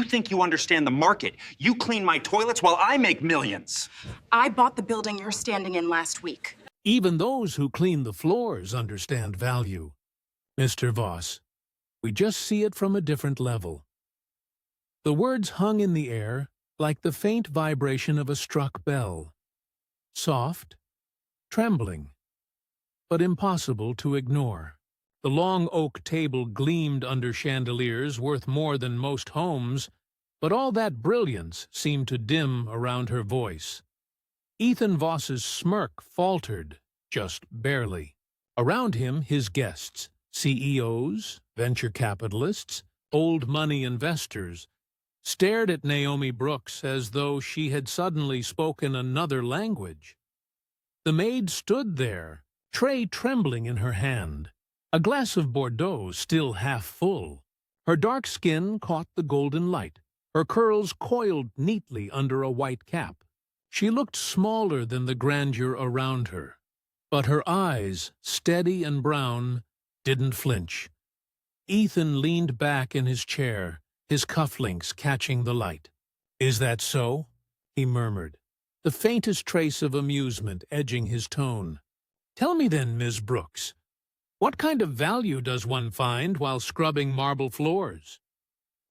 think you understand the market? You clean my toilets while I make millions. I bought the building you're standing in last week. Even those who clean the floors understand value. Mr. Voss, we just see it from a different level. The words hung in the air like the faint vibration of a struck bell. Soft, trembling, but impossible to ignore. The long oak table gleamed under chandeliers worth more than most homes, but all that brilliance seemed to dim around her voice. Ethan Voss's smirk faltered, just barely. Around him, his guests, CEOs, venture capitalists, old money investors, stared at Naomi Brooks as though she had suddenly spoken another language. The maid stood there, tray trembling in her hand, a glass of Bordeaux still half full. Her dark skin caught the golden light, her curls coiled neatly under a white cap. She looked smaller than the grandeur around her, but her eyes, steady and brown, didn't flinch. Ethan leaned back in his chair, his cufflinks catching the light. "Is that so?" he murmured, the faintest trace of amusement edging his tone. "Tell me then, Miss Brooks, what kind of value does one find while scrubbing marble floors?"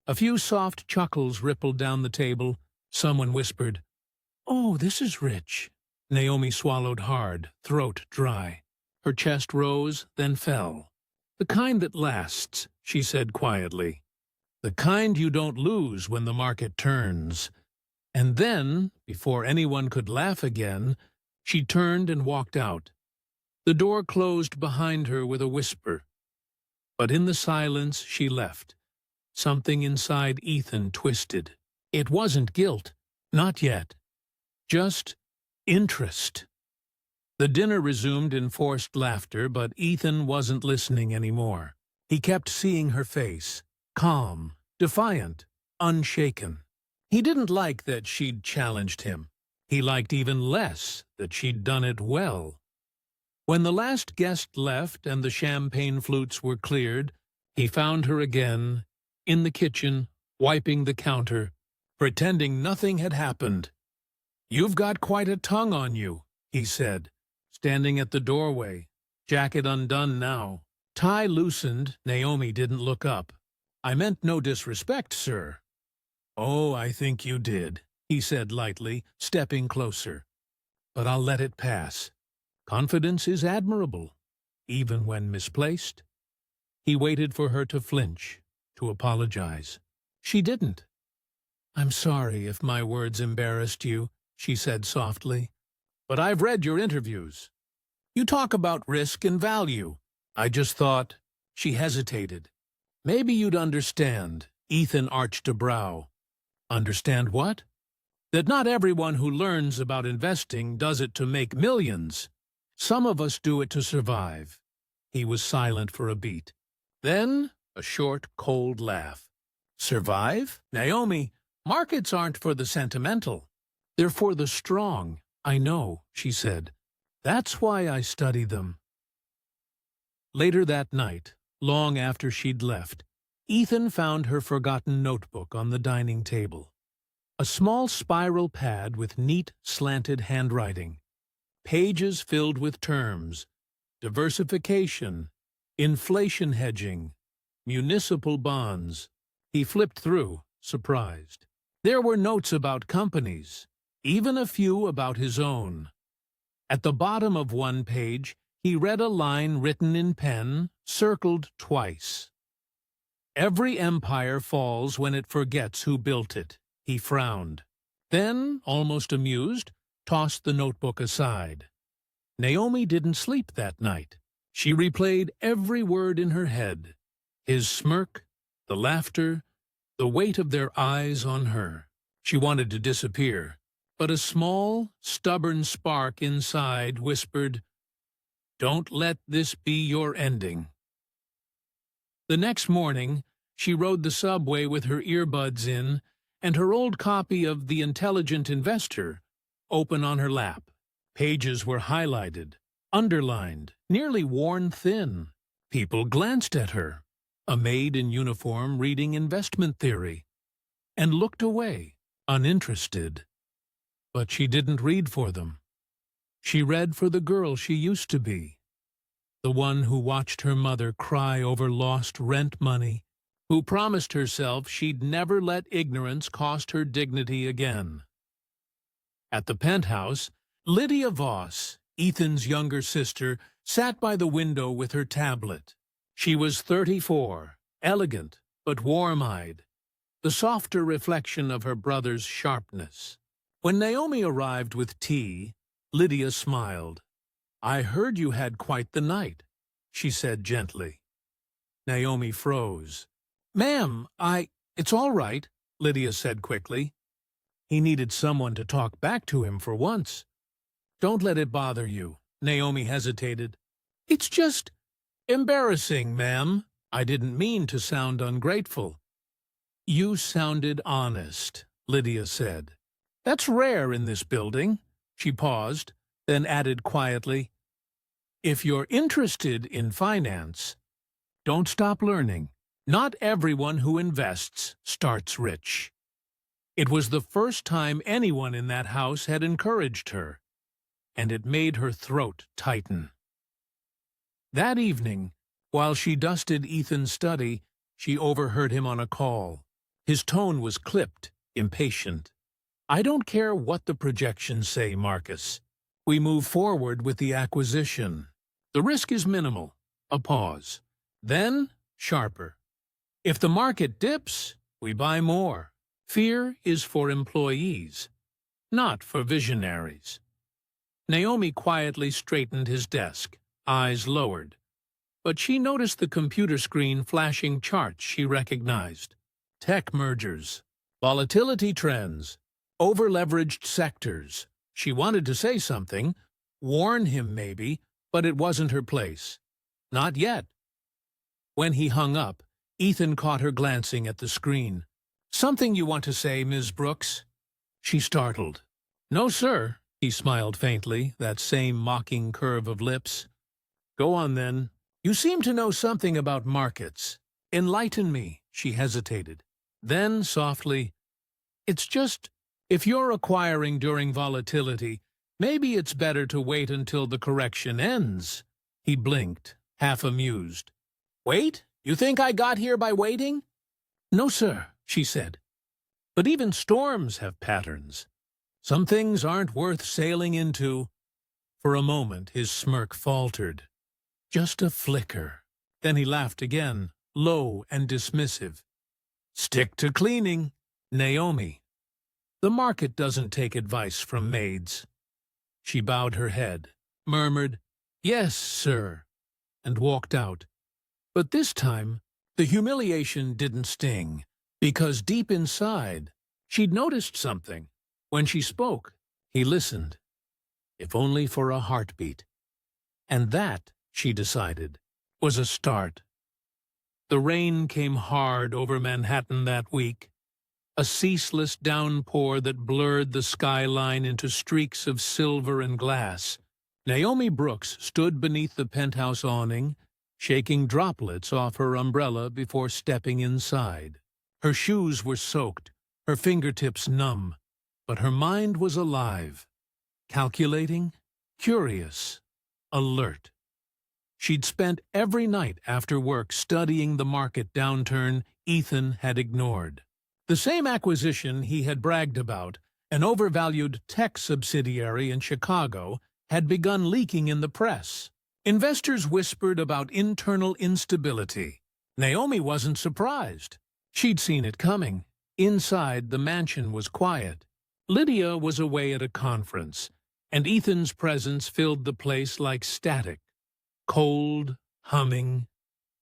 A few soft chuckles rippled down the table. Someone whispered, "Oh, this is rich." Naomi swallowed hard, throat dry. Her chest rose, then fell. "The kind that lasts," she said quietly. "The kind you don't lose when the market turns." And then, before anyone could laugh again, she turned and walked out. The door closed behind her with a whisper. But in the silence she left. Something inside Ethan twisted. It wasn't guilt, not yet. Just interest. The dinner resumed in forced laughter, but Ethan wasn't listening anymore. He kept seeing her face, calm, defiant, unshaken. He didn't like that she'd challenged him. He liked even less that she'd done it well. When the last guest left and the champagne flutes were cleared, he found her again, in the kitchen, wiping the counter, pretending nothing had happened. "You've got quite a tongue on you," he said, standing at the doorway, jacket undone now. Tie loosened, Naomi didn't look up. "I meant no disrespect, sir." "Oh, I think you did," he said lightly, stepping closer. "But I'll let it pass. Confidence is admirable, even when misplaced." He waited for her to flinch, to apologize. She didn't. "I'm sorry if my words embarrassed you," she said softly. "But I've read your interviews. You talk about risk and value. I just thought—" She hesitated. "Maybe you'd understand." Ethan arched a brow. "Understand what?" "That not everyone who learns about investing does it to make millions. Some of us do it to survive." He was silent for a beat. Then a short, cold laugh. "Survive? Naomi, markets aren't for the sentimental. They're for the strong." "I know," she said. "That's why I study them." Later that night, long after she'd left, Ethan found her forgotten notebook on the dining table. A small spiral pad with neat, slanted handwriting. Pages filled with terms, diversification, inflation hedging, municipal bonds. He flipped through, surprised. There were notes about companies, even a few about his own. At the bottom of one page, he read a line written in pen, circled twice. "Every empire falls when it forgets who built it." He frowned. Then, almost amused, tossed the notebook aside. Naomi didn't sleep that night. She replayed every word in her head. His smirk, the laughter, the weight of their eyes on her. She wanted to disappear, but a small, stubborn spark inside whispered, "Don't let this be your ending." The next morning, she rode the subway with her earbuds in and her old copy of The Intelligent Investor open on her lap. Pages were highlighted, underlined, nearly worn thin. People glanced at her. A maid in uniform reading investment theory. and looked away, uninterested. But she didn't read for them. She read for the girl she used to be, the one who watched her mother cry over lost rent money, who promised herself she'd never let ignorance cost her dignity again. At the penthouse, Lydia Voss, Ethan's younger sister, sat by the window with her tablet. She was 34, elegant but warm-eyed, the softer reflection of her brother's sharpness. When Naomi arrived with tea, Lydia smiled. "I heard you had quite the night," she said gently. Naomi froze. "Ma'am, it's all right," Lydia said quickly. He needed someone to talk back to him for once. "Don't let it bother you," Naomi hesitated. "It's just embarrassing, ma'am. I didn't mean to sound ungrateful." "You sounded honest," Lydia said. "That's rare in this building." She paused, then added quietly, "If you're interested in finance, don't stop learning. Not everyone who invests starts rich." It was the first time anyone in that house had encouraged her, and it made her throat tighten. That evening, while she dusted Ethan's study, she overheard him on a call. His tone was clipped, impatient. "I don't care what the projections say, Marcus. We move forward with the acquisition. The risk is minimal." A pause. Then, sharper. "If the market dips, we buy more. Fear is for employees, not for visionaries." Naomi quietly straightened his desk, eyes lowered. But she noticed the computer screen flashing charts she recognized. Tech mergers, volatility trends, over-leveraged sectors. She wanted to say something, warn him maybe, but it wasn't her place. Not yet. When he hung up, Ethan caught her glancing at the screen. "Something you want to say, Ms. Brooks?" She startled. "No, sir." He smiled faintly, that same mocking curve of lips. "Go on, then. You seem to know something about markets. Enlighten me." She hesitated. Then, softly, "It's just, if you're acquiring during volatility, maybe it's better to wait until the correction ends." He blinked, half amused. "Wait? You think I got here by waiting?" "No, sir," she said. "But even storms have patterns. Some things aren't worth sailing into." For a moment his smirk faltered. Just a flicker. Then he laughed again, low and dismissive. "Stick to cleaning, Naomi. The market doesn't take advice from maids." She bowed her head, murmured, "Yes, sir," and walked out. But this time, the humiliation didn't sting, because deep inside, she'd noticed something. When she spoke, he listened, if only for a heartbeat. And that, she decided, was a start. The rain came hard over Manhattan that week, a ceaseless downpour that blurred the skyline into streaks of silver and glass. Naomi Brooks stood beneath the penthouse awning, shaking droplets off her umbrella before stepping inside. Her shoes were soaked, her fingertips numb, but her mind was alive, calculating, curious, alert. She'd spent every night after work studying the market downturn Ethan had ignored. The same acquisition he had bragged about, an overvalued tech subsidiary in Chicago, had begun leaking in the press. Investors whispered about internal instability. Naomi wasn't surprised. She'd seen it coming. Inside, the mansion was quiet. Lydia was away at a conference, and Ethan's presence filled the place like static. Cold, humming,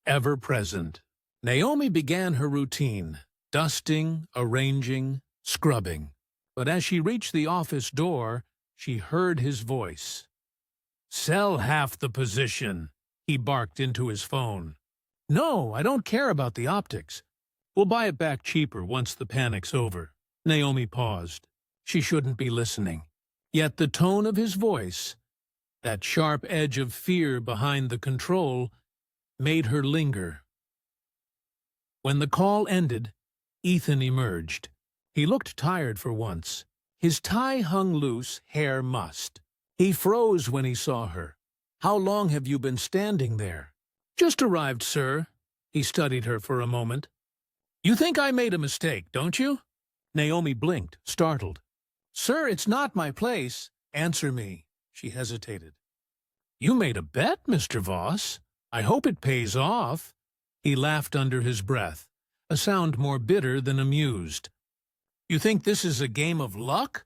ever-present. Naomi began her routine, dusting, arranging, scrubbing. But as she reached the office door, she heard his voice. "Sell half the position," he barked into his phone. "No, I don't care about the optics. We'll buy it back cheaper once the panic's over." Naomi paused. She shouldn't be listening. Yet the tone of his voice, that sharp edge of fear behind the control, made her linger. When the call ended, Ethan emerged. He looked tired for once. His tie hung loose, hair mussed. He froze when he saw her. "How long have you been standing there?" "Just arrived, sir." He studied her for a moment. "You think I made a mistake, don't you?" Naomi blinked, startled. "Sir, it's not my place." "Answer me." She hesitated. "You made a bet, Mr. Voss. I hope it pays off." He laughed under his breath, a sound more bitter than amused. "You think this is a game of luck?"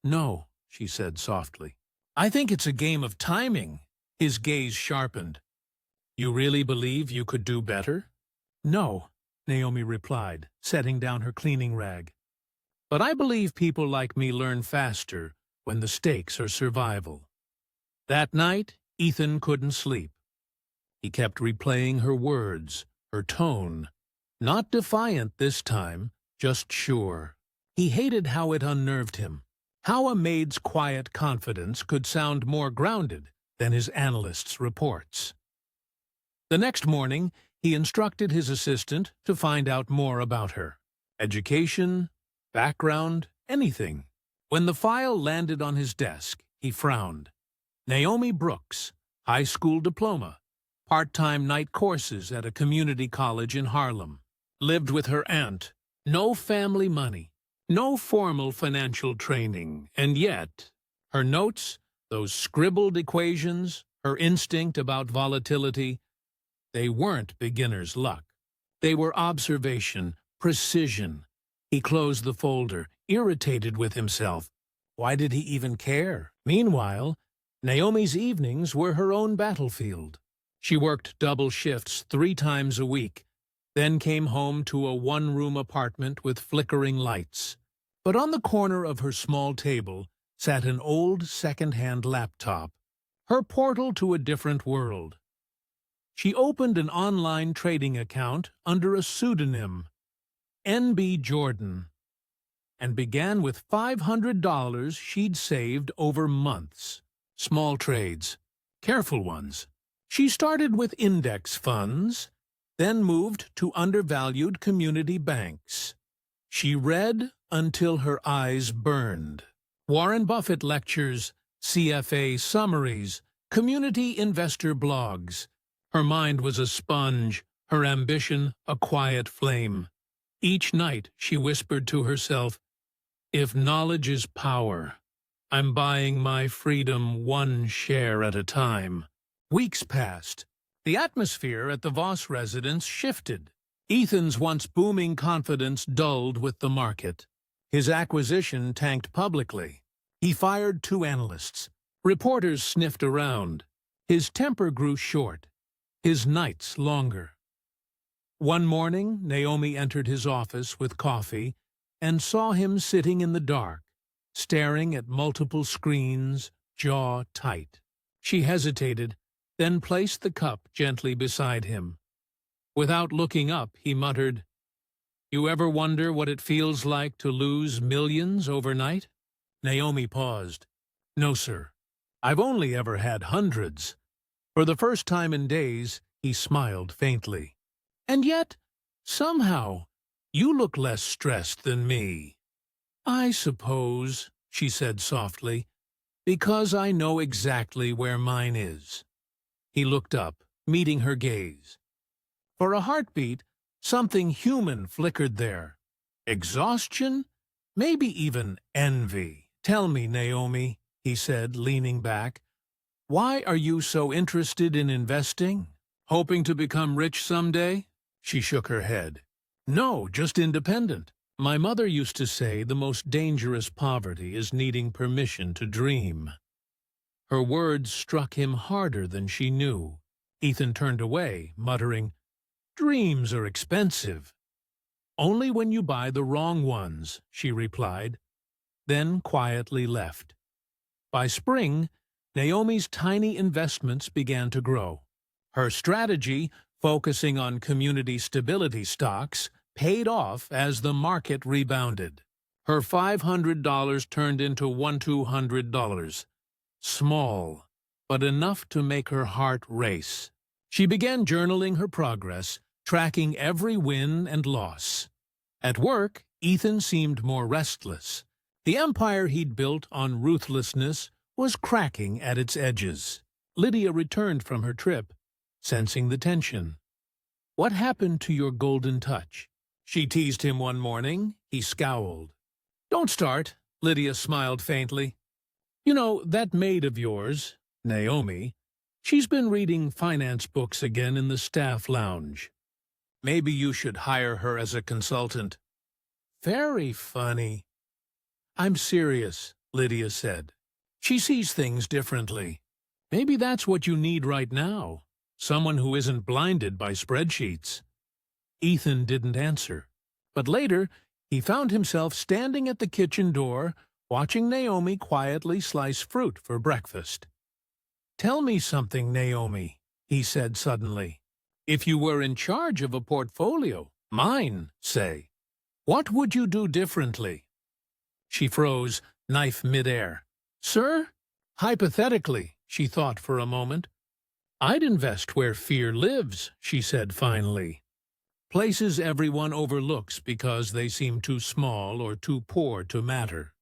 "No," she said softly. "I think it's a game of timing." His gaze sharpened. "You really believe you could do better?" "No," Naomi replied, setting down her cleaning rag. "But I believe people like me learn faster when the stakes are survival." That night, Ethan couldn't sleep. He kept replaying her words, her tone. Not defiant this time, just sure. He hated how it unnerved him. How a maid's quiet confidence could sound more grounded than his analyst's reports. The next morning, he instructed his assistant to find out more about her. Education, background, anything. When the file landed on his desk, he frowned. Naomi Brooks, high school diploma, part-time night courses at a community college in Harlem. Lived with her aunt. No family money. No formal financial training. And yet, her notes, those scribbled equations, her instinct about volatility, they weren't beginner's luck. They were observation, precision. He closed the folder, irritated with himself. Why did he even care? Meanwhile, Naomi's evenings were her own battlefield. She worked double shifts 3 times a week, then came home to a one-room apartment with flickering lights. But on the corner of her small table sat an old second-hand laptop, her portal to a different world. She opened an online trading account under a pseudonym, N.B. Jordan, and began with $500 she'd saved over months. Small trades, careful ones. She started with index funds, then moved to undervalued community banks. She read until her eyes burned. Warren Buffett lectures, CFA summaries, community investor blogs. Her mind was a sponge, her ambition a quiet flame. Each night she whispered to herself, "If knowledge is power, I'm buying my freedom 1 share at a time." Weeks passed. The atmosphere at the Voss residence shifted. Ethan's once booming confidence dulled with the market. His acquisition tanked publicly. He fired 2 analysts. Reporters sniffed around. His temper grew short, his nights longer. One morning, Naomi entered his office with coffee and saw him sitting in the dark, staring at multiple screens, jaw tight. She hesitated, then placed the cup gently beside him. Without looking up, he muttered, "You ever wonder what it feels like to lose millions overnight?" Naomi paused. "No, sir. I've only ever had hundreds." For the first time in days, he smiled faintly. "And yet, somehow, you look less stressed than me." "I suppose," she said softly, "because I know exactly where mine is." He looked up, meeting her gaze. For a heartbeat, something human flickered there. Exhaustion? Maybe even envy. "Tell me, Naomi," he said, leaning back, "why are you so interested in investing? Hoping to become rich someday?" She shook her head. "No, just independent. My mother used to say the most dangerous poverty is needing permission to dream." Her words struck him harder than she knew. Ethan turned away, muttering, "Dreams are expensive." "Only when you buy the wrong ones," she replied, then quietly left. By spring, Naomi's tiny investments began to grow. Her strategy, focusing on community stability stocks, paid off as the market rebounded. Her $500 turned into $200. Small, but enough to make her heart race. She began journaling her progress, tracking every win and loss. At work, Ethan seemed more restless. The empire he'd built on ruthlessness was cracking at its edges. Lydia returned from her trip, sensing the tension. "What happened to your golden touch?" She teased him one morning. He scowled. "Don't start," Lydia smiled faintly. "You know, that maid of yours, Naomi, she's been reading finance books again in the staff lounge. Maybe you should hire her as a consultant." "Very funny." "I'm serious," Lydia said. "She sees things differently. Maybe that's what you need right now. Someone who isn't blinded by spreadsheets." Ethan didn't answer, but later he found himself standing at the kitchen door, watching Naomi quietly slice fruit for breakfast. "Tell me something, Naomi," he said suddenly. "If you were in charge of a portfolio, mine, say, what would you do differently?" She froze, knife midair. "Sir?" Hypothetically, she thought for a moment. "I'd invest where fear lives," she said finally. "Places everyone overlooks because they seem too small or too poor to matter."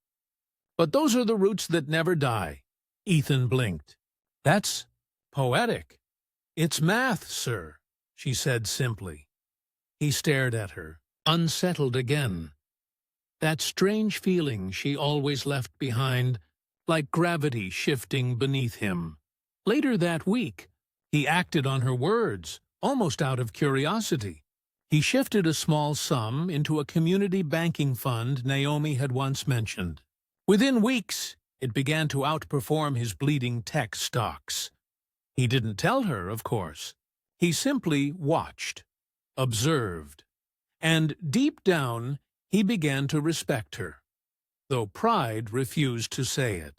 "But those are the roots that never die." Ethan blinked. "That's poetic." "It's math, sir," she said simply. He stared at her, unsettled again. That strange feeling she always left behind, like gravity shifting beneath him. Later that week, he acted on her words, almost out of curiosity. He shifted a small sum into a community banking fund Naomi had once mentioned. Within weeks, it began to outperform his bleeding tech stocks. He didn't tell her, of course. He simply watched, observed, and deep down, he began to respect her, though pride refused to say it.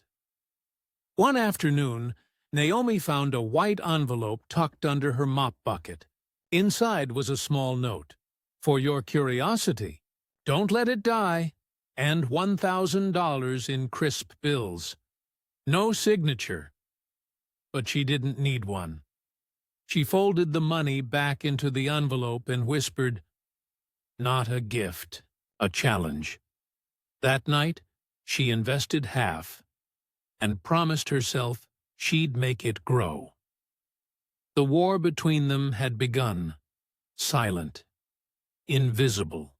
One afternoon, Naomi found a white envelope tucked under her mop bucket. Inside was a small note. "For your curiosity, don't let it die," and $1,000 in crisp bills. No signature. But she didn't need one. She folded the money back into the envelope and whispered, "Not a gift, a challenge." That night, she invested half and promised herself she'd make it grow. The war between them had begun, silent, invisible,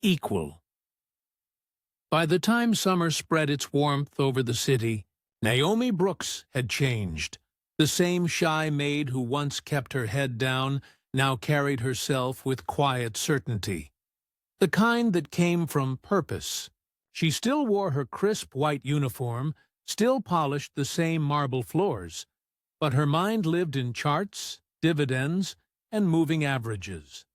equal. By the time summer spread its warmth over the city, Naomi Brooks had changed. The same shy maid who once kept her head down now carried herself with quiet certainty. The kind that came from purpose. She still wore her crisp white uniform, still polished the same marble floors, but her mind lived in charts, dividends, and moving averages.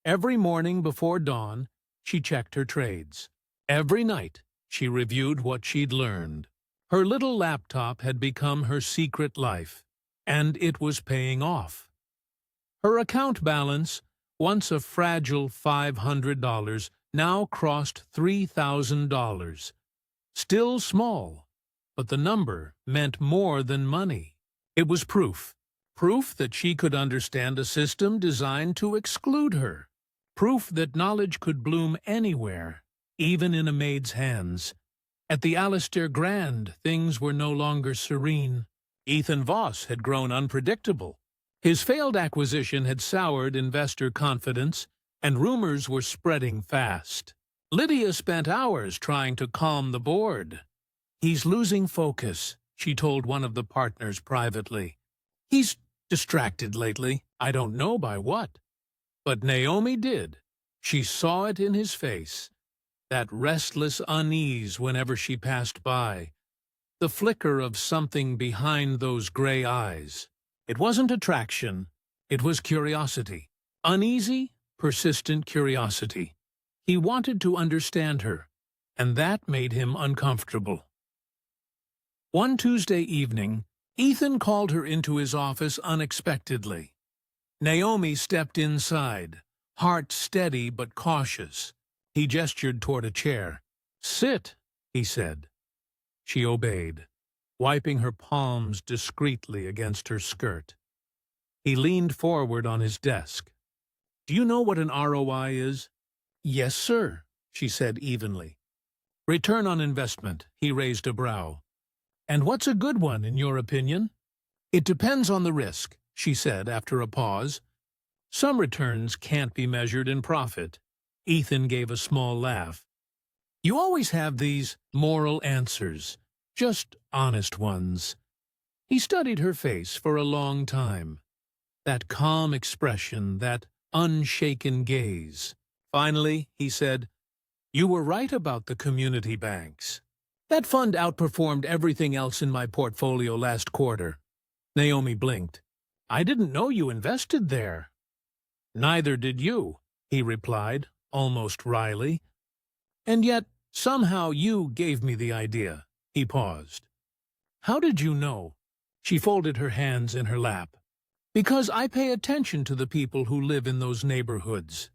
Every morning before dawn, she checked her trades. Every night, she reviewed what she'd learned. Her little laptop had become her secret life, and it was paying off. Her account balance, once a fragile $500, now crossed $3,000. Still small, but the number meant more than money. It was proof. Proof that she could understand a system designed to exclude her. Proof that knowledge could bloom anywhere, even in a maid's hands. At the Alistair Grand, things were no longer serene. Ethan Voss had grown unpredictable. His failed acquisition had soured investor confidence, and rumors were spreading fast. Lydia spent hours trying to calm the board. "He's losing focus," she told one of the partners privately. "He's distracted lately. I don't know by what." But Naomi did. She saw it in his face. That restless unease whenever she passed by. The flicker of something behind those gray eyes. It wasn't attraction. It was curiosity. Uneasy, persistent curiosity. He wanted to understand her, and that made him uncomfortable. One Tuesday evening, Ethan called her into his office unexpectedly. Naomi stepped inside, heart steady but cautious. He gestured toward a chair. "Sit," he said. She obeyed, wiping her palms discreetly against her skirt. He leaned forward on his desk. "Do you know what an ROI is?" "Yes, sir," she said evenly. Return on investment, he raised a brow. And what's a good one, in your opinion? It depends on the risk, she said after a pause. Some returns can't be measured in profit. Ethan gave a small laugh. You always have these moral answers, just honest ones. He studied her face for a long time. That calm expression, that unshaken gaze. Finally, he said, You were right about the community banks. That fund outperformed everything else in my portfolio last quarter. Naomi blinked. I didn't know you invested there. Neither did you, he replied, almost wryly. And yet, somehow you gave me the idea. He paused. How did you know? She folded her hands in her lap. Because I pay attention to the people who live in those neighborhoods.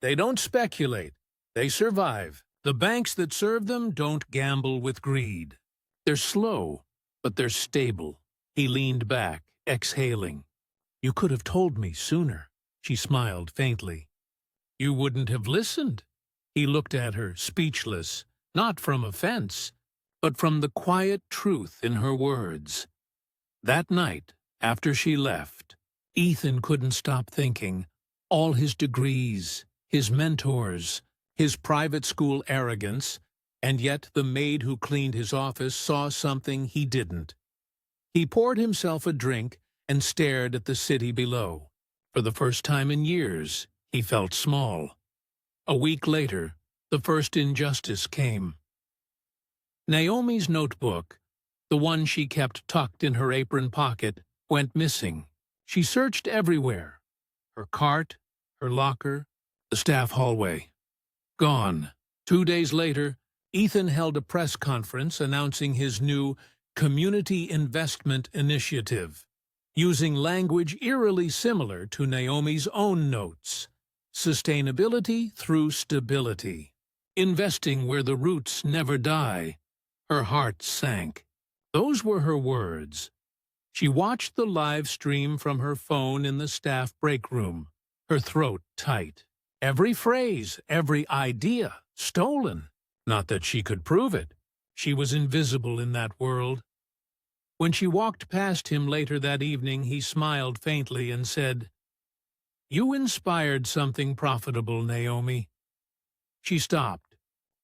They don't speculate. They survive. The banks that serve them don't gamble with greed. They're slow, but they're stable. He leaned back, exhaling. You could have told me sooner. She smiled faintly. You wouldn't have listened. He looked at her, speechless, not from offense, but from the quiet truth in her words. That night, after she left, Ethan couldn't stop thinking. All his degrees, his mentors, his private school arrogance, and yet the maid who cleaned his office saw something he didn't. He poured himself a drink and stared at the city below. For the first time in years, he felt small. A week later, the first injustice came. Naomi's notebook, the one she kept tucked in her apron pocket, went missing. She searched everywhere. Her cart, her locker, the staff hallway. Gone. 2 days later, Ethan held a press conference announcing his new Community Investment Initiative, using language eerily similar to Naomi's own notes. Sustainability through stability. Investing where the roots never die. Her heart sank. Those were her words. She watched the live stream from her phone in the staff break room, her throat tight. Every phrase, every idea, stolen. Not that she could prove it. She was invisible in that world. When she walked past him later that evening, he smiled faintly and said, You inspired something profitable, Naomi. She stopped.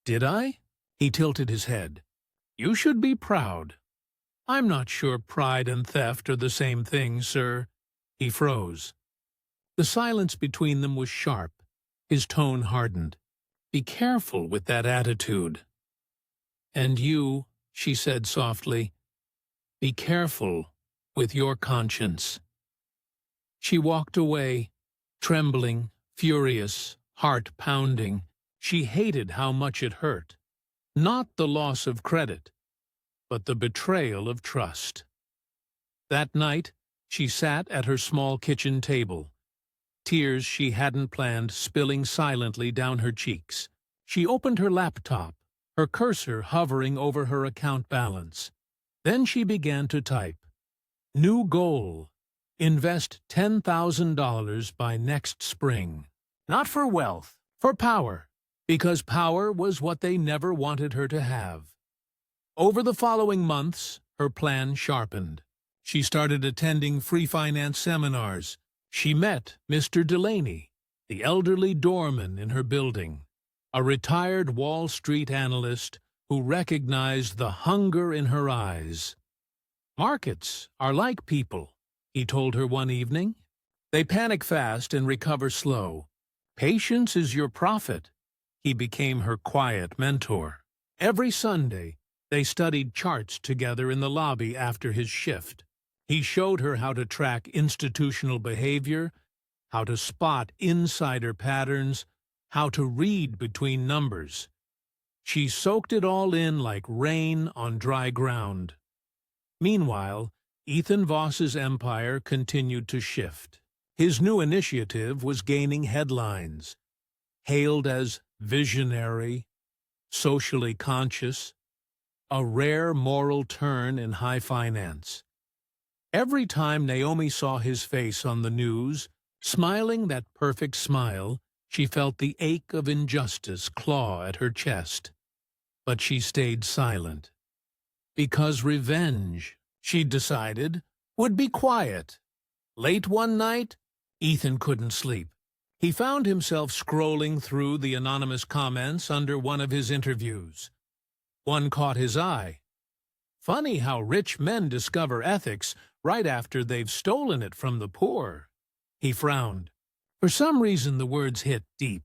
Did I? He tilted his head. You should be proud. I'm not sure pride and theft are the same thing, sir. He froze. The silence between them was sharp. His tone hardened. Be careful with that attitude. And you, she said softly, be careful with your conscience. She walked away, trembling, furious, heart pounding. She hated how much it hurt. Not the loss of credit, but the betrayal of trust. That night, she sat at her small kitchen table, tears she hadn't planned spilling silently down her cheeks. She opened her laptop, her cursor hovering over her account balance. Then she began to type. New goal. Invest $10,000 by next spring. Not for wealth, for power. Because power was what they never wanted her to have. Over the following months, her plan sharpened. She started attending free finance seminars. She met Mr. Delaney, the elderly doorman in her building, a retired Wall Street analyst who recognized the hunger in her eyes. Markets are like people, he told her one evening. They panic fast and recover slow. Patience is your profit. He became her quiet mentor. Every Sunday, they studied charts together in the lobby after his shift. He showed her how to track institutional behavior, how to spot insider patterns, how to read between numbers. She soaked it all in like rain on dry ground. Meanwhile, Ethan Voss's empire continued to shift. His new initiative was gaining headlines, hailed as visionary, socially conscious, a rare moral turn in high finance. Every time Naomi saw his face on the news, smiling that perfect smile, She felt the ache of injustice claw at her chest, but she stayed silent. Because revenge, she'd decided, would be quiet. Late one night, Ethan couldn't sleep. He found himself scrolling through the anonymous comments under one of his interviews. One caught his eye. Funny how rich men discover ethics right after they've stolen it from the poor. He frowned. For some reason the words hit deep.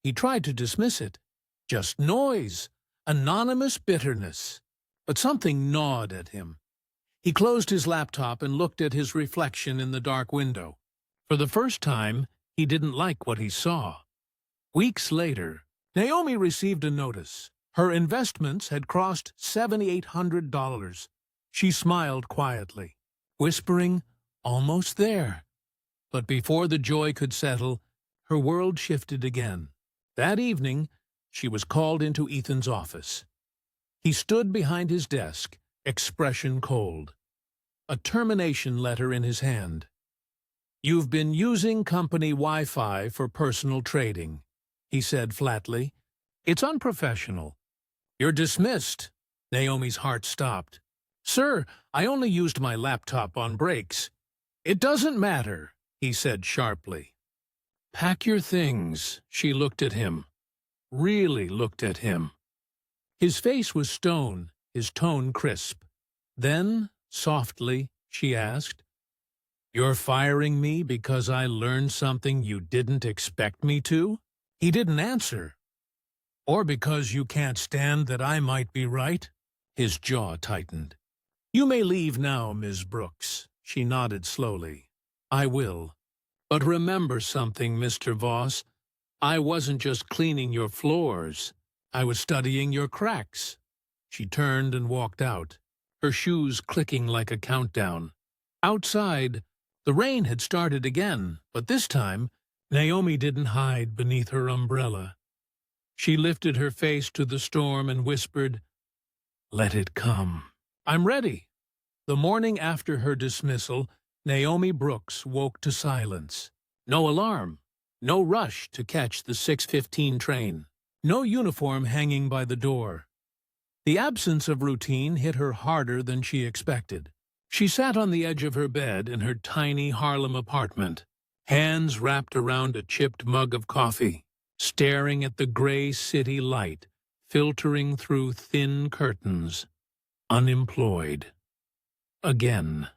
He tried to dismiss it. Just noise, anonymous bitterness. But something gnawed at him. He closed his laptop and looked at his reflection in the dark window. For the first time, he didn't like what he saw. Weeks later, Naomi received a notice. Her investments had crossed $7,800. She smiled quietly, whispering, "Almost there." But before the joy could settle, her world shifted again. That evening, she was called into Ethan's office. He stood behind his desk, expression cold, a termination letter in his hand. "You've been using company Wi-Fi for personal trading," he said flatly. "It's unprofessional. You're dismissed." Naomi's heart stopped. "Sir, I only used my laptop on breaks." "It doesn't matter," he said sharply. "Pack your things." She looked at him. Really looked at him. His face was stone, his tone crisp. Then, softly, she asked, "You're firing me because I learned something you didn't expect me to?" He didn't answer. "Or because you can't stand that I might be right?" His jaw tightened. "You may leave now, Ms. Brooks." She nodded slowly. "I will. But remember something, Mr. Voss. I wasn't just cleaning your floors. I was studying your cracks." She turned and walked out, her shoes clicking like a countdown. Outside, the rain had started again, but this time, Naomi didn't hide beneath her umbrella. She lifted her face to the storm and whispered, "Let it come. I'm ready." The morning after her dismissal, Naomi Brooks woke to silence. No alarm, no rush to catch the 6:15 train, no uniform hanging by the door. The absence of routine hit her harder than she expected. She sat on the edge of her bed in her tiny Harlem apartment, hands wrapped around a chipped mug of coffee, staring at the gray city light filtering through thin curtains. Unemployed. Again.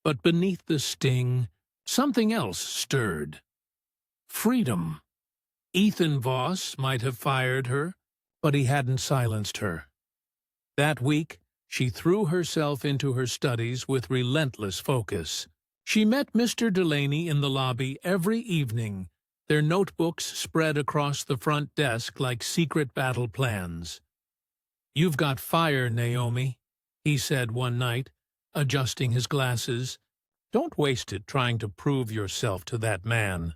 But beneath the sting, something else stirred. Freedom. Ethan Voss might have fired her, but he hadn't silenced her. That week, she threw herself into her studies with relentless focus. She met Mr. Delaney in the lobby every evening, their notebooks spread across the front desk like secret battle plans. "You've got fire, Naomi," he said one night, adjusting his glasses. "Don't waste it trying to prove yourself to that man.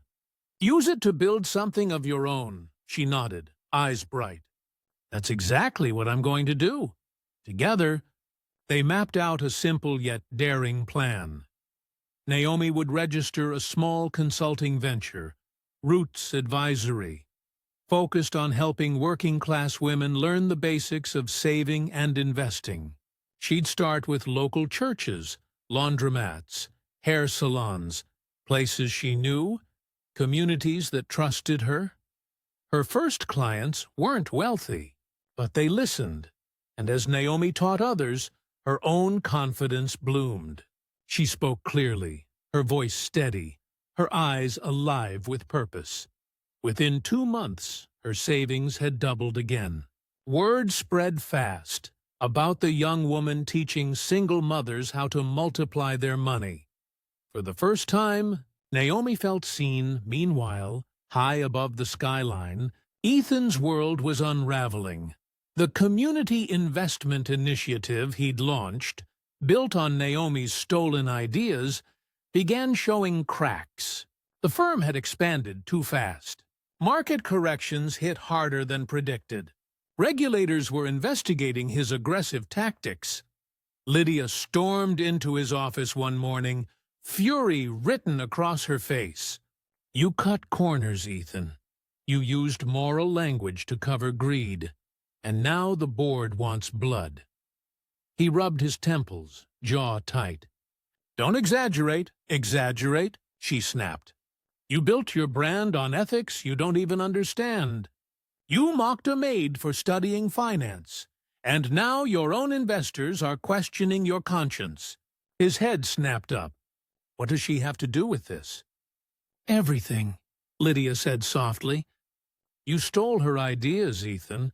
Use it to build something of your own." She nodded, eyes bright. "That's exactly what I'm going to do." Together, they mapped out a simple yet daring plan. Naomi would register a small consulting venture, Roots Advisory, focused on helping working-class women learn the basics of saving and investing. She'd start with local churches, laundromats, hair salons, places she knew, communities that trusted her. Her first clients weren't wealthy, but they listened, and as Naomi taught others, her own confidence bloomed. She spoke clearly, her voice steady, her eyes alive with purpose. Within 2 months, her savings had doubled again. Word spread fast about the young woman teaching single mothers how to multiply their money. For the first time, Naomi felt seen. Meanwhile, high above the skyline, Ethan's world was unraveling. The community investment initiative he'd launched, built on Naomi's stolen ideas, began showing cracks. The firm had expanded too fast. Market corrections hit harder than predicted. Regulators were investigating his aggressive tactics. Lydia stormed into his office one morning, fury written across her face. "You cut corners, Ethan. You used moral language to cover greed, and now the board wants blood. He rubbed his temples, jaw tight. Don't exaggerate, she snapped. You built your brand on ethics you don't even understand. You mocked a maid for studying finance, and now your own investors are questioning your conscience. His head snapped up. What does she have to do with this? Everything, Lydia said softly. You stole her ideas, Ethan.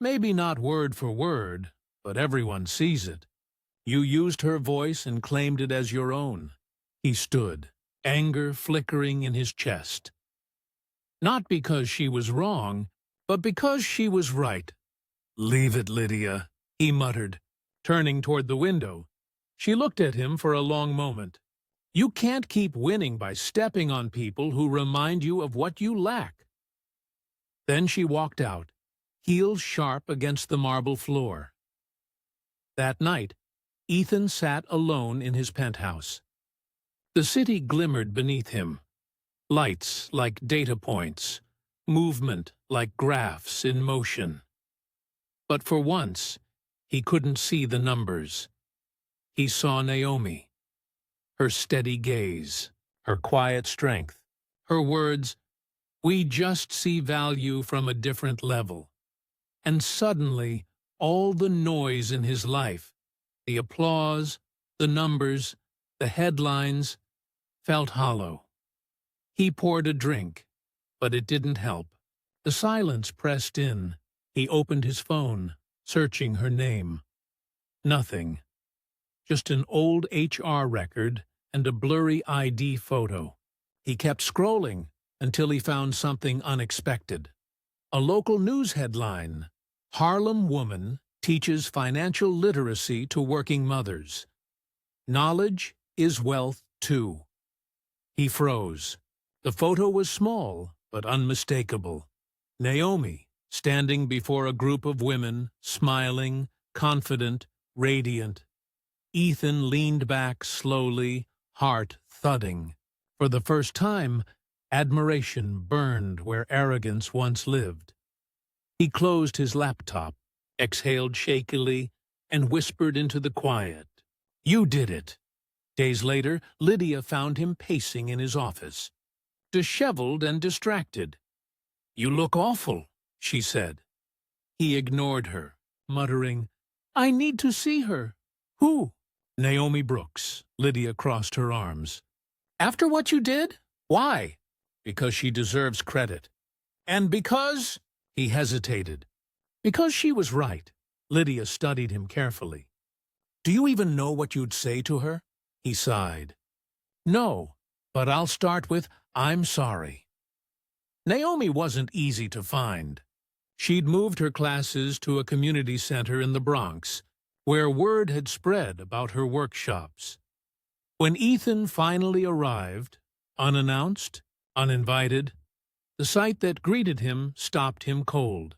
Maybe not word for word, but everyone sees it. You used her voice and claimed it as your own. He stood, anger flickering in his chest. Not because she was wrong, but because she was right. Leave it, Lydia, he muttered, turning toward the window. She looked at him for a long moment. You can't keep winning by stepping on people who remind you of what you lack. Then she walked out, heels sharp against the marble floor. That night, Ethan sat alone in his penthouse. The city glimmered beneath him. Lights like data points, movement like graphs in motion. But for once, he couldn't see the numbers. He saw Naomi. Her steady gaze, her quiet strength, her words, "We just see value from a different level." And suddenly, all the noise in his life, the applause, the numbers, the headlines, felt hollow. He poured a drink, but it didn't help. The silence pressed in. He opened his phone, searching her name. Nothing. Just an old HR record and a blurry ID photo. He kept scrolling until he found something unexpected. A local news headline: Harlem woman teaches financial literacy to working mothers. Knowledge is wealth, too. He froze. The photo was small, but unmistakable. Naomi, standing before a group of women, smiling, confident, radiant. Ethan leaned back slowly, heart thudding. For the first time, admiration burned where arrogance once lived. He closed his laptop, exhaled shakily, and whispered into the quiet, "You did it." Days later, Lydia found him pacing in his office, disheveled and distracted. "You look awful," she said. He ignored her, muttering, "I need to see her." "Who?" "Naomi Brooks." Lydia crossed her arms. "After what you did? Why?" "Because she deserves credit." "And because—" He hesitated. "Because she was right." Lydia studied him carefully. "Do you even know what you'd say to her?" He sighed. "No, but I'll start with, I'm sorry." Naomi wasn't easy to find. She'd moved her classes to a community center in the Bronx, where word had spread about her workshops. When Ethan finally arrived, unannounced, uninvited, the sight that greeted him stopped him cold.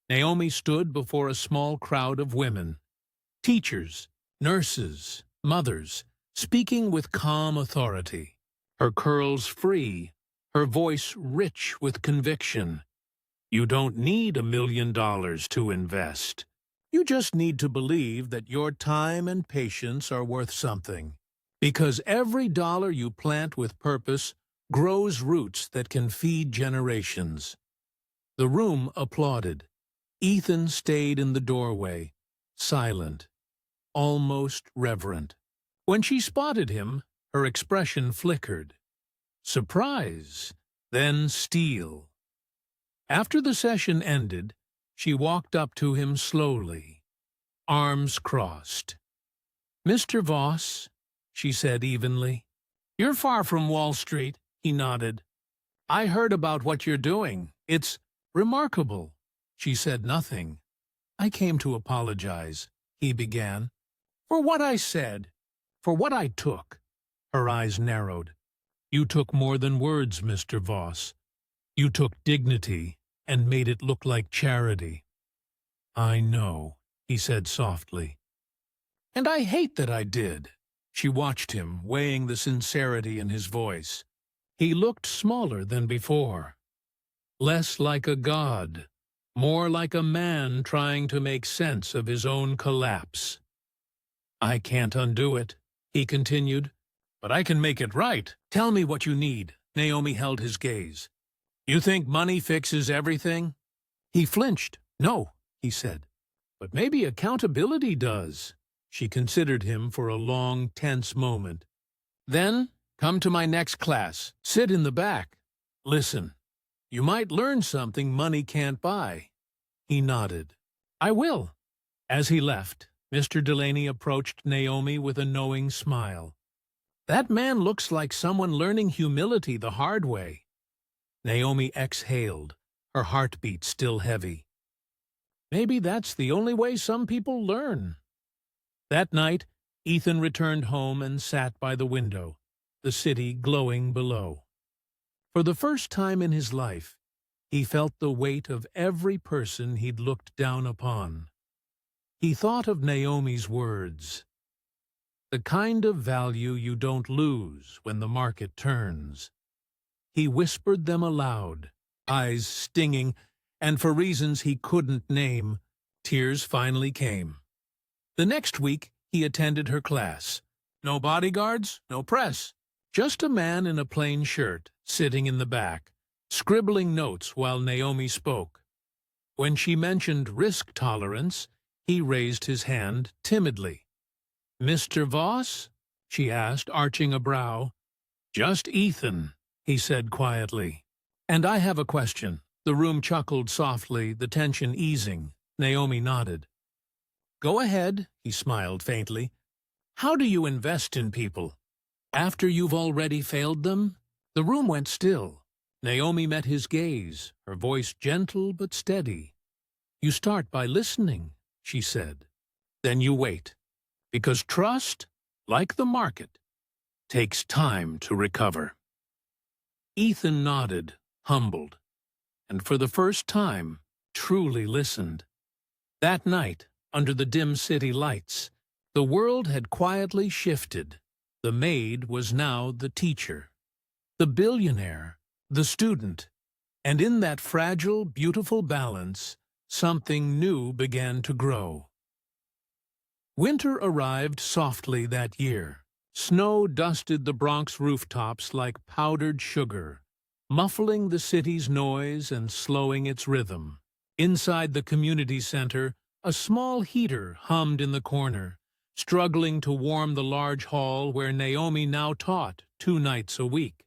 Naomi stood before a small crowd of women, teachers, nurses, mothers, speaking with calm authority, her curls free, her voice rich with conviction. You don't need $1 million to invest. You just need to believe that your time and patience are worth something. Because every dollar you plant with purpose grows roots that can feed generations. The room applauded. Ethan stayed in the doorway, silent, almost reverent. When she spotted him, her expression flickered. Surprise, then steel. After the session ended, she walked up to him slowly, arms crossed. "Mr. Voss," she said evenly. "You're far from Wall Street," he nodded. "I heard about what you're doing. It's remarkable." She said nothing. "I came to apologize," he began. "For what I said, for what I took." Her eyes narrowed. "You took more than words, Mr. Voss. You took dignity and made it look like charity." "I know," he said softly. "And I hate that I did." She watched him, weighing the sincerity in his voice. He looked smaller than before. less like a god, more like a man trying to make sense of his own collapse. "I can't undo it," he continued, "but I can make it right. Tell me what you need." Naomi held his gaze. "You think money fixes everything?" He flinched. "No," he said, "but maybe accountability does." She considered him for a long, tense moment. "Then, come to my next class. Sit in the back. Listen. You might learn something money can't buy." He nodded. "I will." As he left, Mr. Delaney approached Naomi with a knowing smile. "That man looks like someone learning humility the hard way." Naomi exhaled, her heartbeat still heavy. Maybe that's the only way some people learn. That night, Ethan returned home and sat by the window, the city glowing below. For the first time in his life, he felt the weight of every person he'd looked down upon. He thought of Naomi's words, "The kind of value you don't lose when the market turns." He whispered them aloud, eyes stinging, and for reasons he couldn't name, tears finally came. The next week, he attended her class. No bodyguards, no press. Just a man in a plain shirt, sitting in the back, scribbling notes while Naomi spoke. When she mentioned risk tolerance, he raised his hand timidly. "Mr. Voss?" she asked, arching a brow. "Just Ethan," he said quietly. "And I have a question." The room chuckled softly, the tension easing. Naomi nodded. "Go ahead," he smiled faintly. "How do you invest in people? After you've already failed them?" The room went still. Naomi met his gaze, her voice gentle but steady. "You start by listening," she said. "Then you wait. Because trust, like the market, takes time to recover." Ethan nodded, humbled, and for the first time, truly listened. That night, under the dim city lights, the world had quietly shifted. The maid was now the teacher, the billionaire, the student, and in that fragile, beautiful balance, something new began to grow. Winter arrived softly that year. Snow dusted the Bronx rooftops like powdered sugar, muffling the city's noise and slowing its rhythm. Inside the community center, a small heater hummed in the corner, struggling to warm the large hall where Naomi now taught 2 nights a week.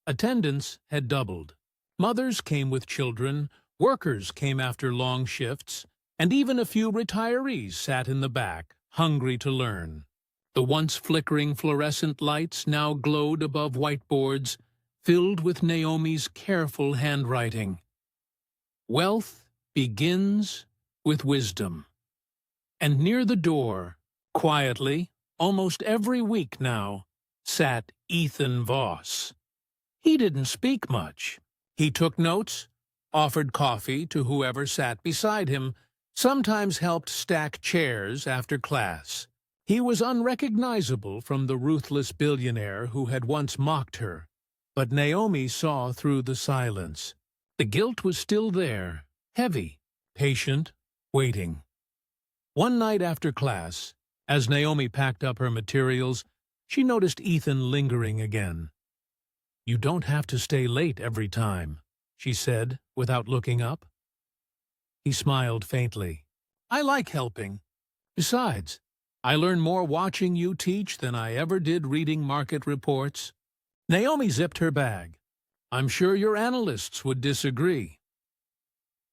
Attendance had doubled. Mothers came with children, workers came after long shifts, and even a few retirees sat in the back, hungry to learn. The once flickering fluorescent lights now glowed above whiteboards, filled with Naomi's careful handwriting. "Wealth begins with wisdom." And near the door, quietly, almost every week now, sat Ethan Voss. He didn't speak much. He took notes, offered coffee to whoever sat beside him, sometimes helped stack chairs after class. He was unrecognizable from the ruthless billionaire who had once mocked her, but Naomi saw through the silence. The guilt was still there, heavy, patient, waiting. One night after class, as Naomi packed up her materials, she noticed Ethan lingering again. "You don't have to stay late every time," she said, without looking up. He smiled faintly. "I like helping. Besides, I learn more watching you teach than I ever did reading market reports." Naomi zipped her bag. "I'm sure your analysts would disagree."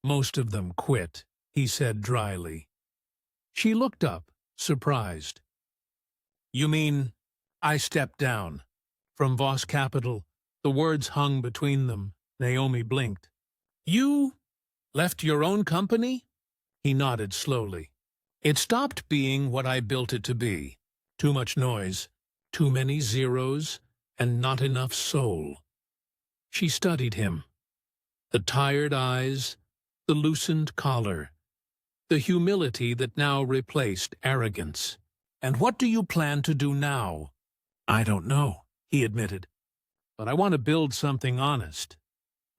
"Most of them quit," he said dryly. She looked up, surprised. "You mean I stepped down?" From Voss Capital, the words hung between them. Naomi blinked. "You left your own company?" He nodded slowly. "It stopped being what I built it to be. Too much noise, too many zeros, and not enough soul." She studied him. The tired eyes, the loosened collar, the humility that now replaced arrogance. "And what do you plan to do now?" "I don't know," he admitted. "But I want to build something honest.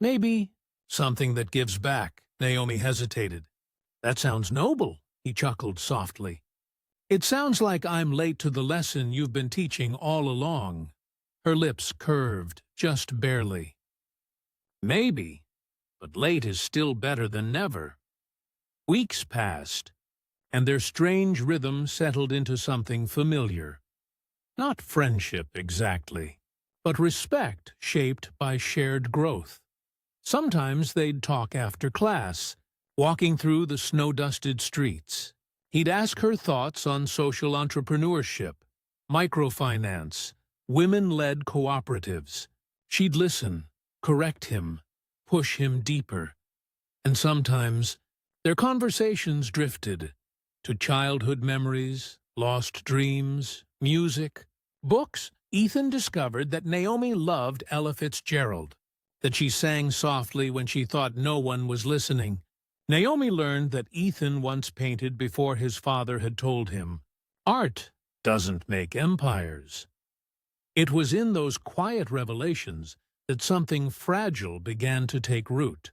Maybe Something that gives back, Naomi hesitated. That sounds noble, he chuckled softly. It sounds like I'm late to the lesson you've been teaching all along. Her lips curved, just barely. Maybe, but late is still better than never. Weeks passed, and their strange rhythm settled into something familiar. Not friendship exactly, but respect shaped by shared growth. Sometimes they'd talk after class, walking through the snow-dusted streets. He'd ask her thoughts on social entrepreneurship, microfinance, women-led cooperatives. She'd listen, correct him, push him deeper. And sometimes their conversations drifted to childhood memories, lost dreams, music, books. Ethan discovered that Naomi loved Ella Fitzgerald, that she sang softly when she thought no one was listening. Naomi learned that Ethan once painted before his father had told him, "Art doesn't make empires." It was in those quiet revelations that something fragile began to take root.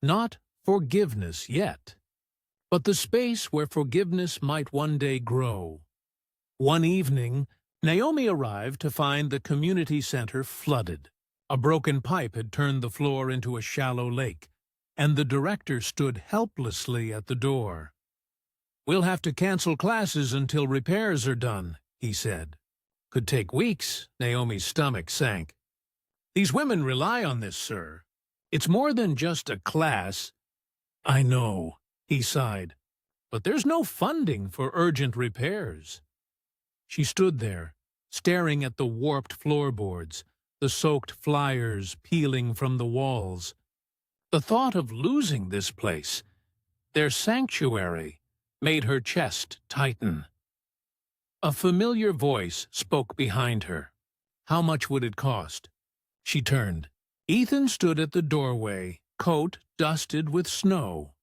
Not forgiveness yet, but the space where forgiveness might one day grow. One evening, Naomi arrived to find the community center flooded. A broken pipe had turned the floor into a shallow lake, and the director stood helplessly at the door. "We'll have to cancel classes until repairs are done," he said. "Could take weeks." Naomi's stomach sank. "These women rely on this, sir. It's more than just a class." "I know," he sighed, "but there's no funding for urgent repairs." She stood there, staring at the warped floorboards, the soaked flyers peeling from the walls. The thought of losing this place, their sanctuary, made her chest tighten. A familiar voice spoke behind her. How much would it cost? She turned. Ethan stood at the doorway, coat dusted with snow.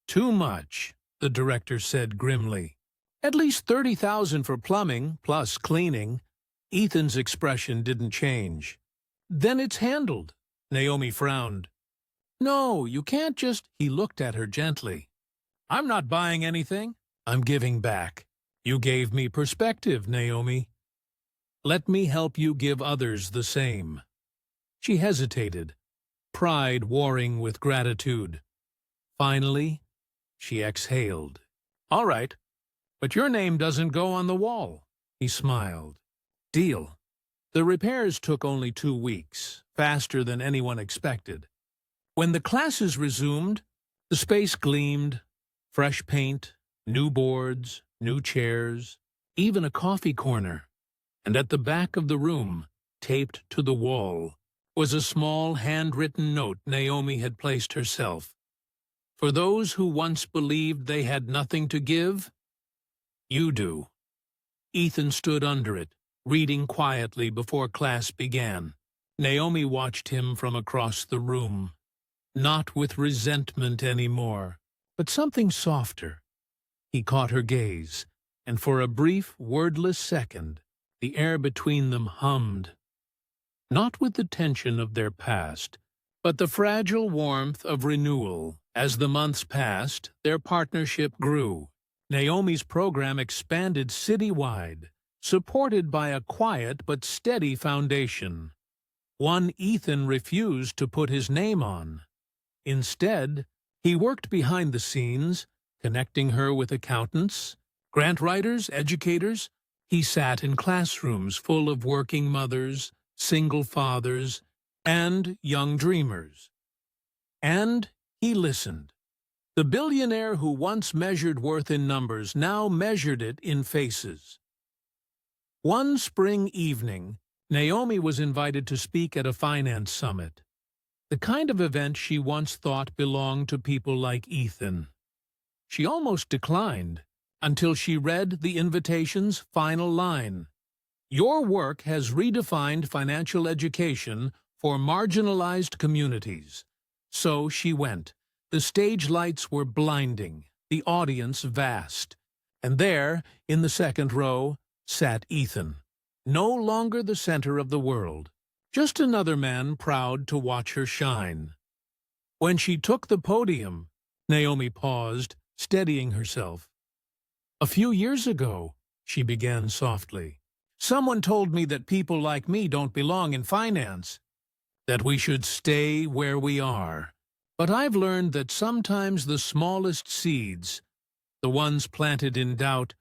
"Too much," the director said grimly. "At least $30,000 for plumbing, plus cleaning." Ethan's expression didn't change. "Then it's handled." Naomi frowned. "No, you can't just—" He looked at her gently. "I'm not buying anything. I'm giving back. You gave me perspective, Naomi. Let me help you give others the same." She hesitated, pride warring with gratitude. Finally, she exhaled. "All right, but your name doesn't go on the wall." He smiled. "Deal." The repairs took only 2 weeks, faster than anyone expected. When the classes resumed, the space gleamed, fresh paint, new boards, new chairs, even a coffee corner. And at the back of the room, taped to the wall, was a small handwritten note Naomi had placed herself. "For those who once believed they had nothing to give, you do." Ethan stood under it, reading quietly before class began. Naomi watched him from across the room, not with resentment anymore, but something softer. He caught her gaze, and for a brief, wordless second, the air between them hummed. Not with the tension of their past, but the fragile warmth of renewal. As the months passed, their partnership grew. Naomi's program expanded citywide, supported by a quiet but steady foundation. One Ethan refused to put his name on. Instead, he worked behind the scenes, connecting her with accountants, grant writers, educators. He sat in classrooms full of working mothers, single fathers, and young dreamers. And he listened. The billionaire who once measured worth in numbers now measured it in faces. One spring evening, Naomi was invited to speak at a finance summit, the kind of event she once thought belonged to people like Ethan. She almost declined, until she read the invitation's final line. "Your work has redefined financial education for marginalized communities." So she went. The stage lights were blinding, the audience vast. And there, in the second row, sat Ethan, no longer the center of the world, just another man proud to watch her shine. When she took the podium, Naomi paused, steadying herself. "A few years ago," she began softly, "someone told me that people like me don't belong in finance, that we should stay where we are. But I've learned that sometimes the smallest seeds, the ones planted in doubt,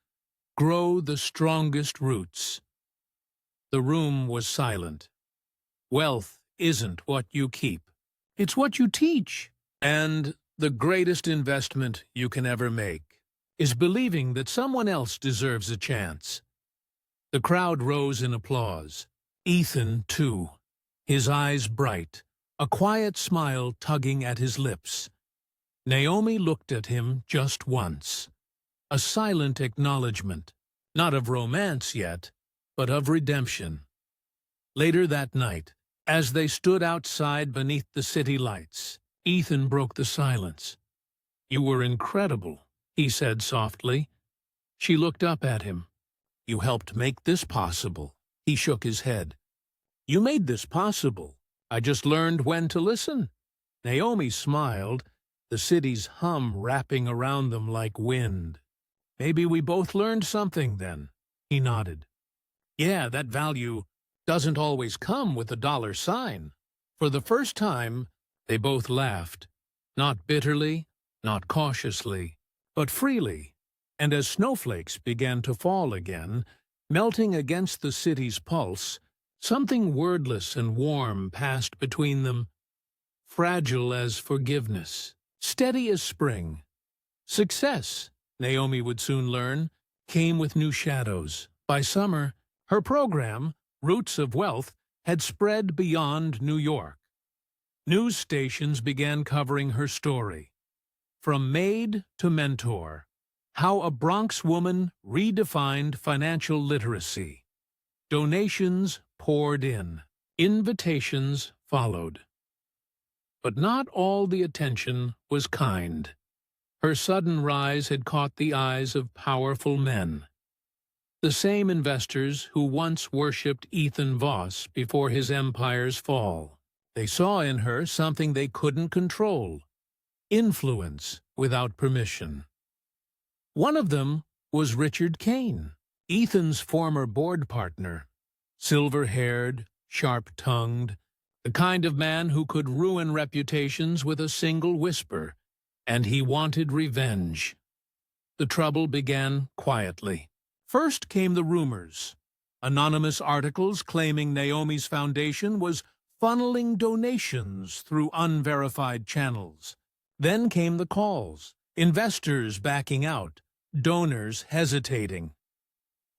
grow the strongest roots." The room was silent. Wealth isn't what you keep. It's what you teach. And the greatest investment you can ever make is believing that someone else deserves a chance. The crowd rose in applause. Ethan, too, his eyes bright, a quiet smile tugging at his lips. Naomi looked at him just once. A silent acknowledgement, not of romance yet, but of redemption. Later that night, as they stood outside beneath the city lights, Ethan broke the silence. "You were incredible," he said softly. She looked up at him. "You helped make this possible." He shook his head. "You made this possible. I just learned when to listen." Naomi smiled, the city's hum wrapping around them like wind. "Maybe we both learned something then." He nodded. "Yeah, that value doesn't always come with a dollar sign." For the first time, they both laughed, not bitterly, not cautiously, but freely. And as snowflakes began to fall again, melting against the city's pulse, something wordless and warm passed between them, fragile as forgiveness, steady as spring. Success, Naomi would soon learn, came with new shadows. By summer, her program, Roots of Wealth, had spread beyond New York. News stations began covering her story. From Maid to Mentor, how a Bronx woman redefined financial literacy. Donations poured in. Invitations followed. But not all the attention was kind. Her sudden rise had caught the eyes of powerful men. The same investors who once worshipped Ethan Voss before his empire's fall. They saw in her something they couldn't control. Influence without permission. One of them was Richard Kane, Ethan's former board partner. Silver-haired, sharp-tongued, the kind of man who could ruin reputations with a single whisper. And he wanted revenge. The trouble began quietly. First came the rumors. Anonymous articles claiming Naomi's foundation was funneling donations through unverified channels. Then came the calls, investors backing out, donors hesitating.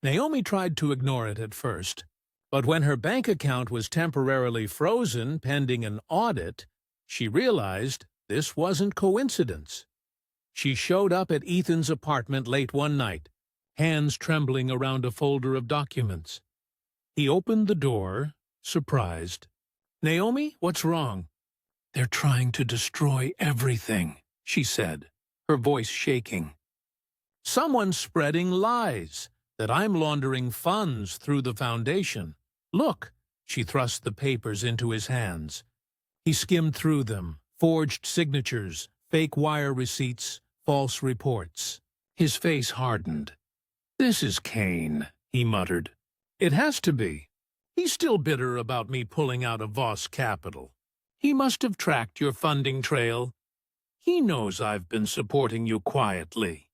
Naomi tried to ignore it at first, but when her bank account was temporarily frozen pending an audit, she realized this wasn't coincidence. She showed up at Ethan's apartment late one night, hands trembling around a folder of documents. He opened the door, surprised. "Naomi, what's wrong?" "They're trying to destroy everything," she said, her voice shaking. "Someone's spreading lies, that I'm laundering funds through the foundation. Look," she thrust the papers into his hands. He skimmed through them, forged signatures, fake wire receipts, false reports. His face hardened. "This is Kane," he muttered. "It has to be. He's still bitter about me pulling out of Voss Capital. He must have tracked your funding trail. He knows I've been supporting you quietly."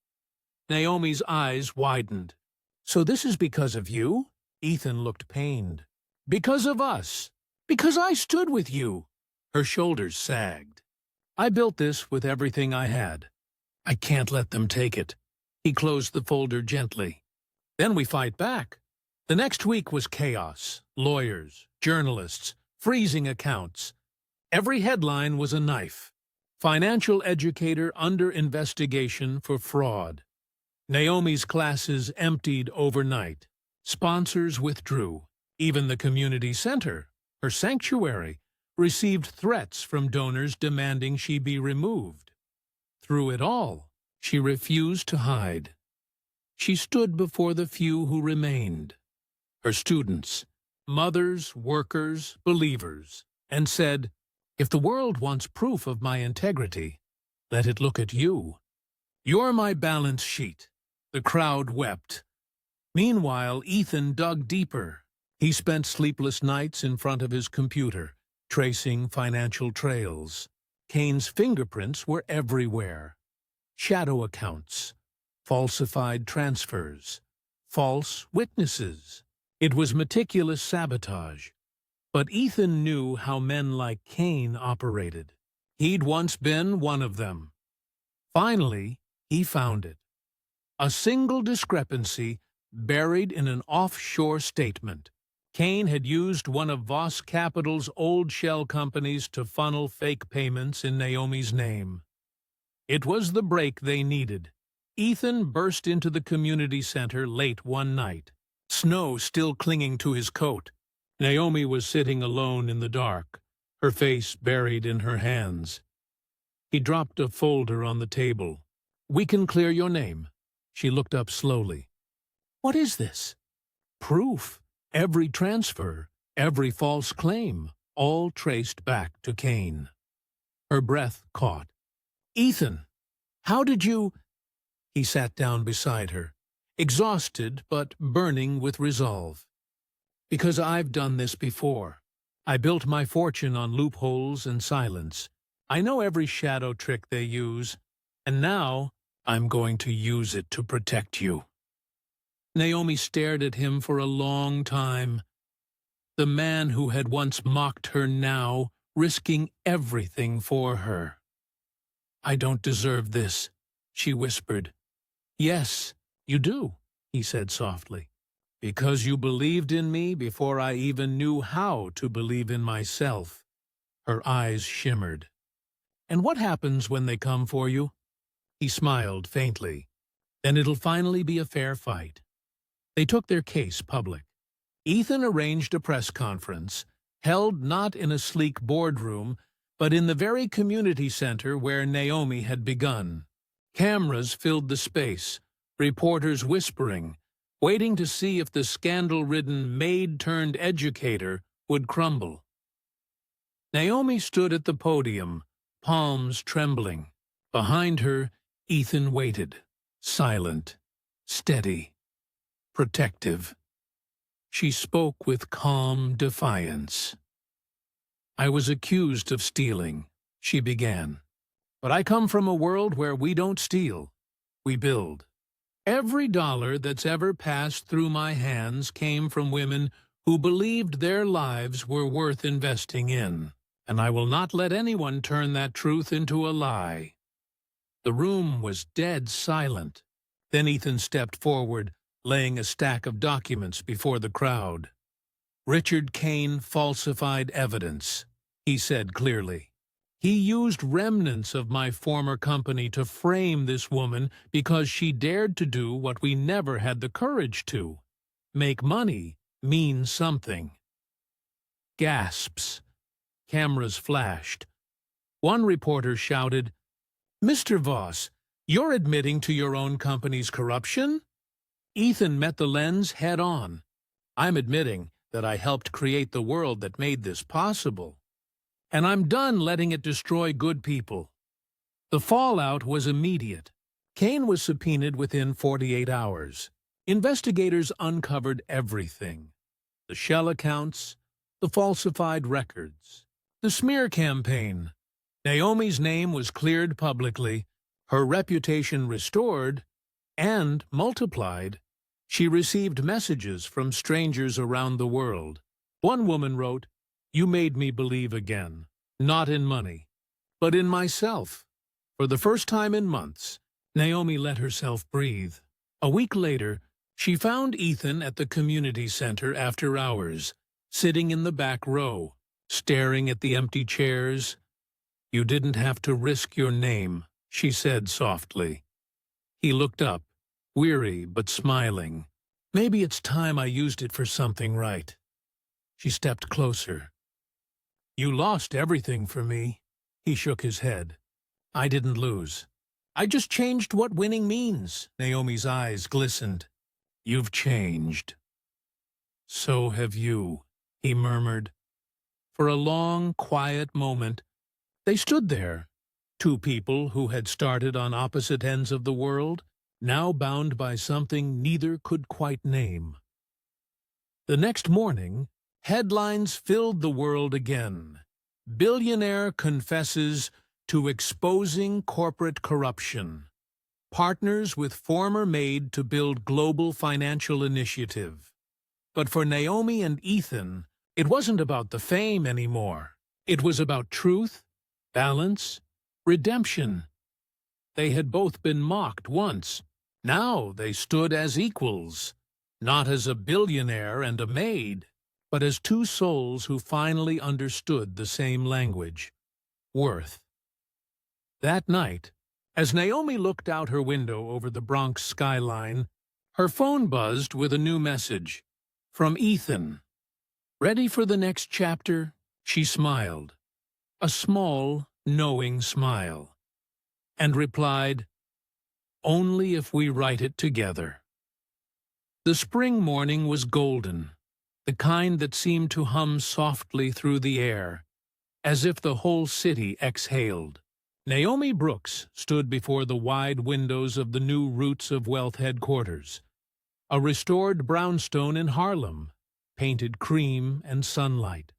Naomi's eyes widened. "So this is because of you?" Ethan looked pained. "Because of us. Because I stood with you." Her shoulders sagged. "I built this with everything I had. I can't let them take it." He closed the folder gently. "Then we fight back." The next week was chaos. Lawyers, journalists, freezing accounts. Every headline was a knife. Financial educator under investigation for fraud. Naomi's classes emptied overnight. Sponsors withdrew. Even the community center, her sanctuary, received threats from donors demanding she be removed. Through it all, she refused to hide. She stood before the few who remained, her students, mothers, workers, believers, and said, If the world wants proof of my integrity, let it look at you. You're my balance sheet. The crowd wept. Meanwhile, Ethan dug deeper. He spent sleepless nights in front of his computer, tracing financial trails. Kane's fingerprints were everywhere. Shadow accounts, falsified transfers, false witnesses. It was meticulous sabotage. But Ethan knew how men like Kane operated. He'd once been one of them. Finally, he found it. A single discrepancy buried in an offshore statement. Kane had used one of Voss Capital's old shell companies to funnel fake payments in Naomi's name. It was the break they needed. Ethan burst into the community center late one night, snow still clinging to his coat. Naomi was sitting alone in the dark, her face buried in her hands. He dropped a folder on the table. "We can clear your name." She looked up slowly. "What is this?" "Proof. Every transfer, every false claim, all traced back to Kane." Her breath caught. "Ethan, how did you—" He sat down beside her, exhausted but burning with resolve. "Because I've done this before. I built my fortune on loopholes and silence. I know every shadow trick they use, and now I'm going to use it to protect you." Naomi stared at him for a long time. The man who had once mocked her now, risking everything for her. "I don't deserve this," she whispered. "Yes, you do," he said softly. "Because you believed in me before I even knew how to believe in myself." Her eyes shimmered. "And what happens when they come for you?" He smiled faintly. "Then it'll finally be a fair fight." They took their case public. Ethan arranged a press conference, held not in a sleek boardroom, but in the very community center where Naomi had begun. Cameras filled the space, reporters whispering, waiting to see if the scandal-ridden maid-turned-educator would crumble. Naomi stood at the podium, palms trembling. Behind her, Ethan waited, silent, steady, protective. She spoke with calm defiance. "I was accused of stealing," she began. "But I come from a world where we don't steal, we build. Every dollar that's ever passed through my hands came from women who believed their lives were worth investing in, and I will not let anyone turn that truth into a lie." The room was dead silent. Then Ethan stepped forward, laying a stack of documents before the crowd. "Richard Kane falsified evidence," he said clearly. "He used remnants of my former company to frame this woman because she dared to do what we never had the courage to. Make money means something." Gasps. Cameras flashed. One reporter shouted, "Mr. Voss, you're admitting to your own company's corruption?" Ethan met the lens head-on. "I'm admitting that I helped create the world that made this possible. And I'm done letting it destroy good people." The fallout was immediate. Kane was subpoenaed within 48 hours. Investigators uncovered everything: the shell accounts, the falsified records, the smear campaign. Naomi's name was cleared publicly, her reputation restored, and multiplied. She received messages from strangers around the world. One woman wrote, "You made me believe again, not in money, but in myself." For the first time in months, Naomi let herself breathe. A week later, she found Ethan at the community center after hours, sitting in the back row, staring at the empty chairs. "You didn't have to risk your name," she said softly. He looked up, weary but smiling. "Maybe it's time I used it for something right." She stepped closer. "You lost everything for me." He shook his head. "I didn't lose. I just changed what winning means." Naomi's eyes glistened. "You've changed." "So have you," he murmured. For a long, quiet moment, They stood there, two people who had started on opposite ends of the world, now bound by something neither could quite name. The next morning, headlines filled the world again. Billionaire confesses to exposing corporate corruption. Partners with former Maid to build global financial initiative. But for Naomi and Ethan, it wasn't about the fame anymore. It was about truth, balance, redemption. They had both been mocked once. Now they stood as equals, not as a billionaire and a maid, but as two souls who finally understood the same language, worth. That night, as Naomi looked out her window over the Bronx skyline, her phone buzzed with a new message from Ethan. Ready for the next chapter? She smiled, a small, knowing smile, and replied, "Only if we write it together." The spring morning was golden, the kind that seemed to hum softly through the air, as if the whole city exhaled. Naomi Brooks stood before the wide windows of the new Roots of Wealth headquarters, a restored brownstone in Harlem, painted cream and sunlight.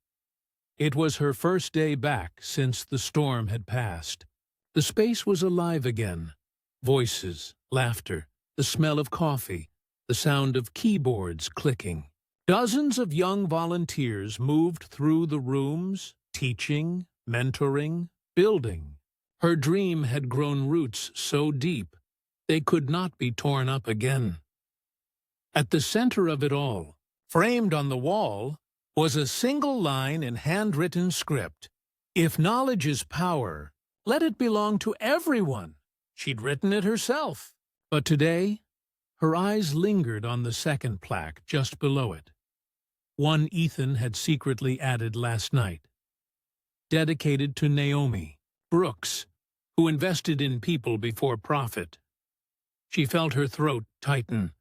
It was her first day back since the storm had passed. The space was alive again. Voices, laughter, the smell of coffee, the sound of keyboards clicking. Dozens of young volunteers moved through the rooms, teaching, mentoring, building. Her dream had grown roots so deep, they could not be torn up again. At the center of it all, framed on the wall, was a single line in handwritten script. "If knowledge is power, let it belong to everyone." She'd written it herself. But today, her eyes lingered on the second plaque just below it. One Ethan had secretly added last night. Dedicated to Naomi Brooks, who invested in people before profit. She felt her throat tighten.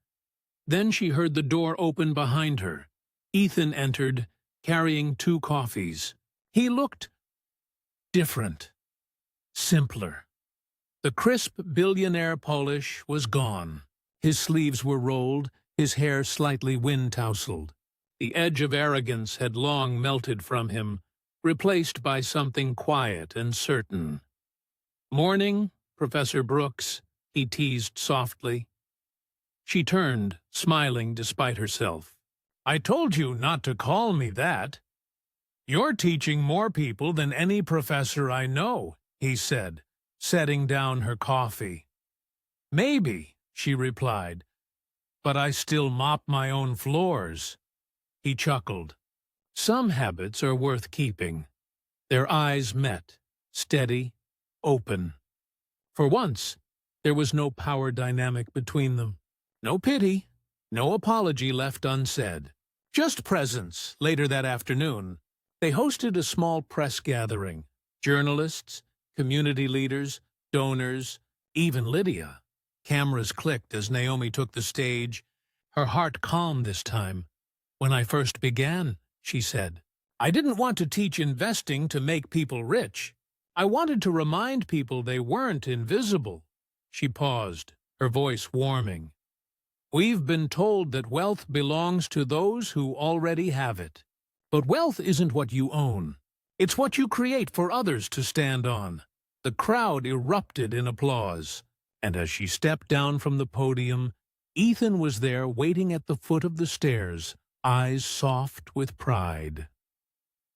Then she heard the door open behind her. Ethan entered, carrying 2 coffees. He looked different, simpler. The crisp billionaire polish was gone. His sleeves were rolled, his hair slightly wind-tousled. The edge of arrogance had long melted from him, replaced by something quiet and certain. "Morning, Professor Brooks," he teased softly. She turned, smiling despite herself. "I told you not to call me that." "You're teaching more people than any professor I know," he said, setting down her coffee. "Maybe," she replied, "but I still mop my own floors." He chuckled. "Some habits are worth keeping." Their eyes met, steady, open. For once, there was no power dynamic between them. No pity, no apology left unsaid. Just presence. Later that afternoon, they hosted a small press gathering. Journalists, community leaders, donors, even Lydia. Cameras clicked as Naomi took the stage, her heart calm this time. "When I first began," she said, "I didn't want to teach investing to make people rich. I wanted to remind people they weren't invisible." She paused, her voice warming. "We've been told that wealth belongs to those who already have it. But wealth isn't what you own. It's what you create for others to stand on." The crowd erupted in applause, and as she stepped down from the podium, Ethan was there waiting at the foot of the stairs, eyes soft with pride.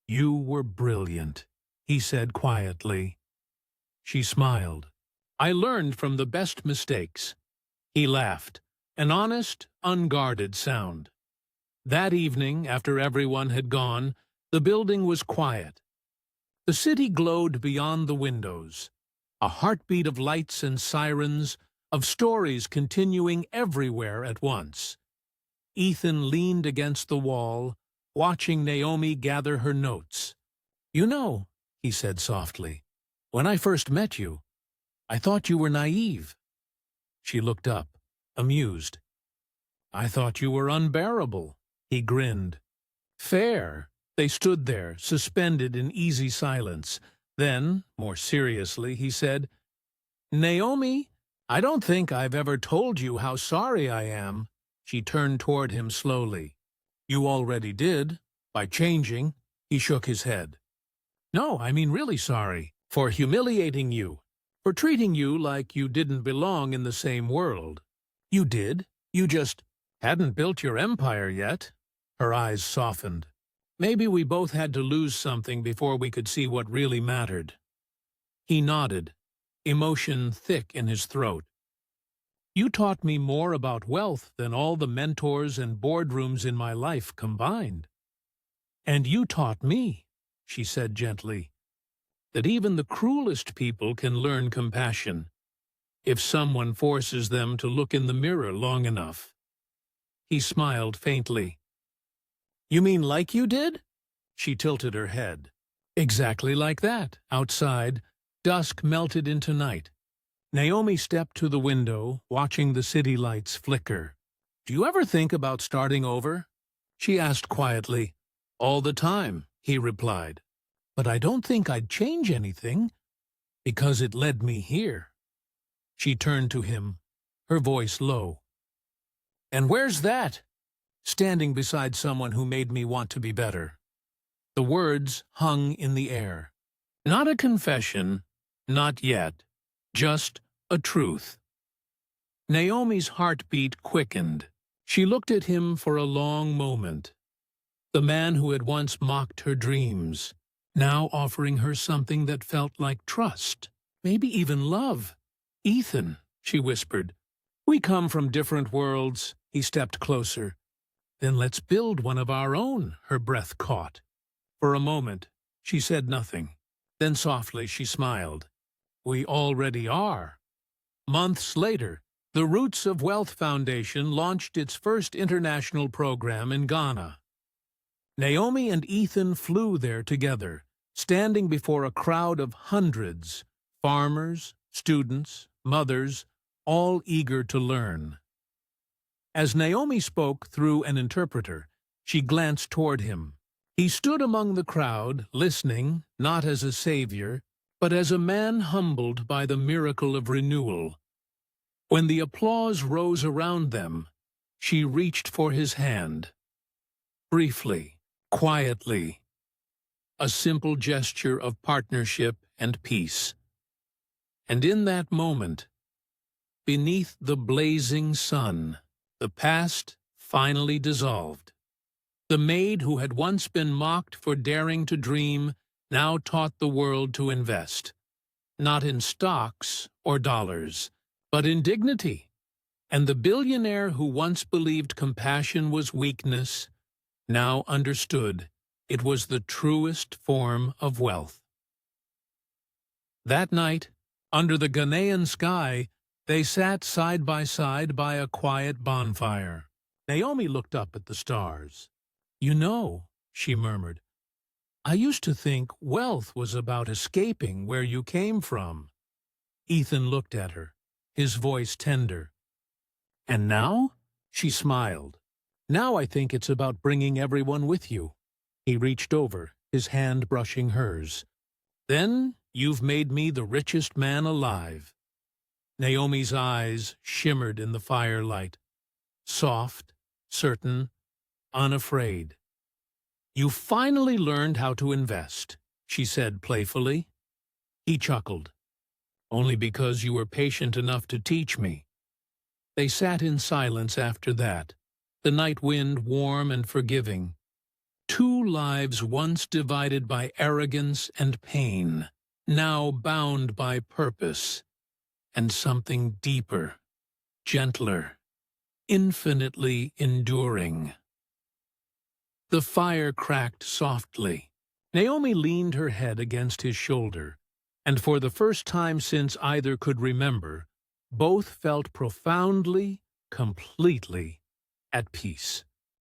"You were brilliant," he said quietly. She smiled. "I learned from the best mistakes." He laughed, an honest, unguarded sound. That evening, after everyone had gone, the building was quiet. The city glowed beyond the windows, a heartbeat of lights and sirens, of stories continuing everywhere at once. Ethan leaned against the wall, watching Naomi gather her notes. "You know," he said softly, "when I first met you, I thought you were naive." She looked up, amused. "I thought you were unbearable." He grinned. "Fair." They stood there, suspended in easy silence, Then, more seriously, he said, "Naomi, I don't think I've ever told you how sorry I am." She turned toward him slowly. "You already did, by changing." He shook his head. "No, I mean really sorry. For humiliating you. For treating you like you didn't belong in the same world. You did. You just hadn't built your empire yet." Her eyes softened. "Maybe we both had to lose something before we could see what really mattered." He nodded, emotion thick in his throat. "You taught me more about wealth than all the mentors and boardrooms in my life combined. And you taught me," she said gently, "that even the cruelest people can learn compassion, if someone forces them to look in the mirror long enough." He smiled faintly. "You mean like you did?" She tilted her head. "Exactly like that." Outside, dusk melted into night. Naomi stepped to the window, watching the city lights flicker. "Do you ever think about starting over?" she asked quietly. "All the time," he replied. "But I don't think I'd change anything, because it led me here." She turned to him, her voice low. "And where's that?" "Standing beside someone who made me want to be better." The words hung in the air. Not a confession, not yet, just a truth. Naomi's heartbeat quickened. She looked at him for a long moment. The man who had once mocked her dreams, now offering her something that felt like trust, maybe even love. "Ethan," she whispered, "we come from different worlds." He stepped closer. "Then let's build one of our own," her breath caught. For a moment, she said nothing. Then softly she smiled. "We already are." Months later, the Roots of Wealth Foundation launched its first international program in Ghana. Naomi and Ethan flew there together, standing before a crowd of hundreds, farmers, students, mothers, all eager to learn. As Naomi spoke through an interpreter, she glanced toward him. He stood among the crowd, listening, not as a savior, but as a man humbled by the miracle of renewal. When the applause rose around them, she reached for his hand. Briefly, quietly, a simple gesture of partnership and peace. And in that moment, beneath the blazing sun, the past finally dissolved. The maid who had once been mocked for daring to dream now taught the world to invest, not in stocks or dollars, but in dignity. And the billionaire who once believed compassion was weakness now understood it was the truest form of wealth. That night, under the Ghanaian sky, they sat side by a quiet bonfire. Naomi looked up at the stars. "You know," she murmured, "I used to think wealth was about escaping where you came from." Ethan looked at her, his voice tender. "And now?" She smiled. "Now I think it's about bringing everyone with you." He reached over, his hand brushing hers. "Then you've made me the richest man alive." Naomi's eyes shimmered in the firelight, soft, certain, unafraid. "You finally learned how to invest," she said playfully. He chuckled. "Only because you were patient enough to teach me." They sat in silence after that, the night wind warm and forgiving. Two lives once divided by arrogance and pain, now bound by purpose and something deeper, gentler, infinitely enduring. The fire cracked softly. Naomi leaned her head against his shoulder, and for the first time since either could remember, both felt profoundly, completely at peace.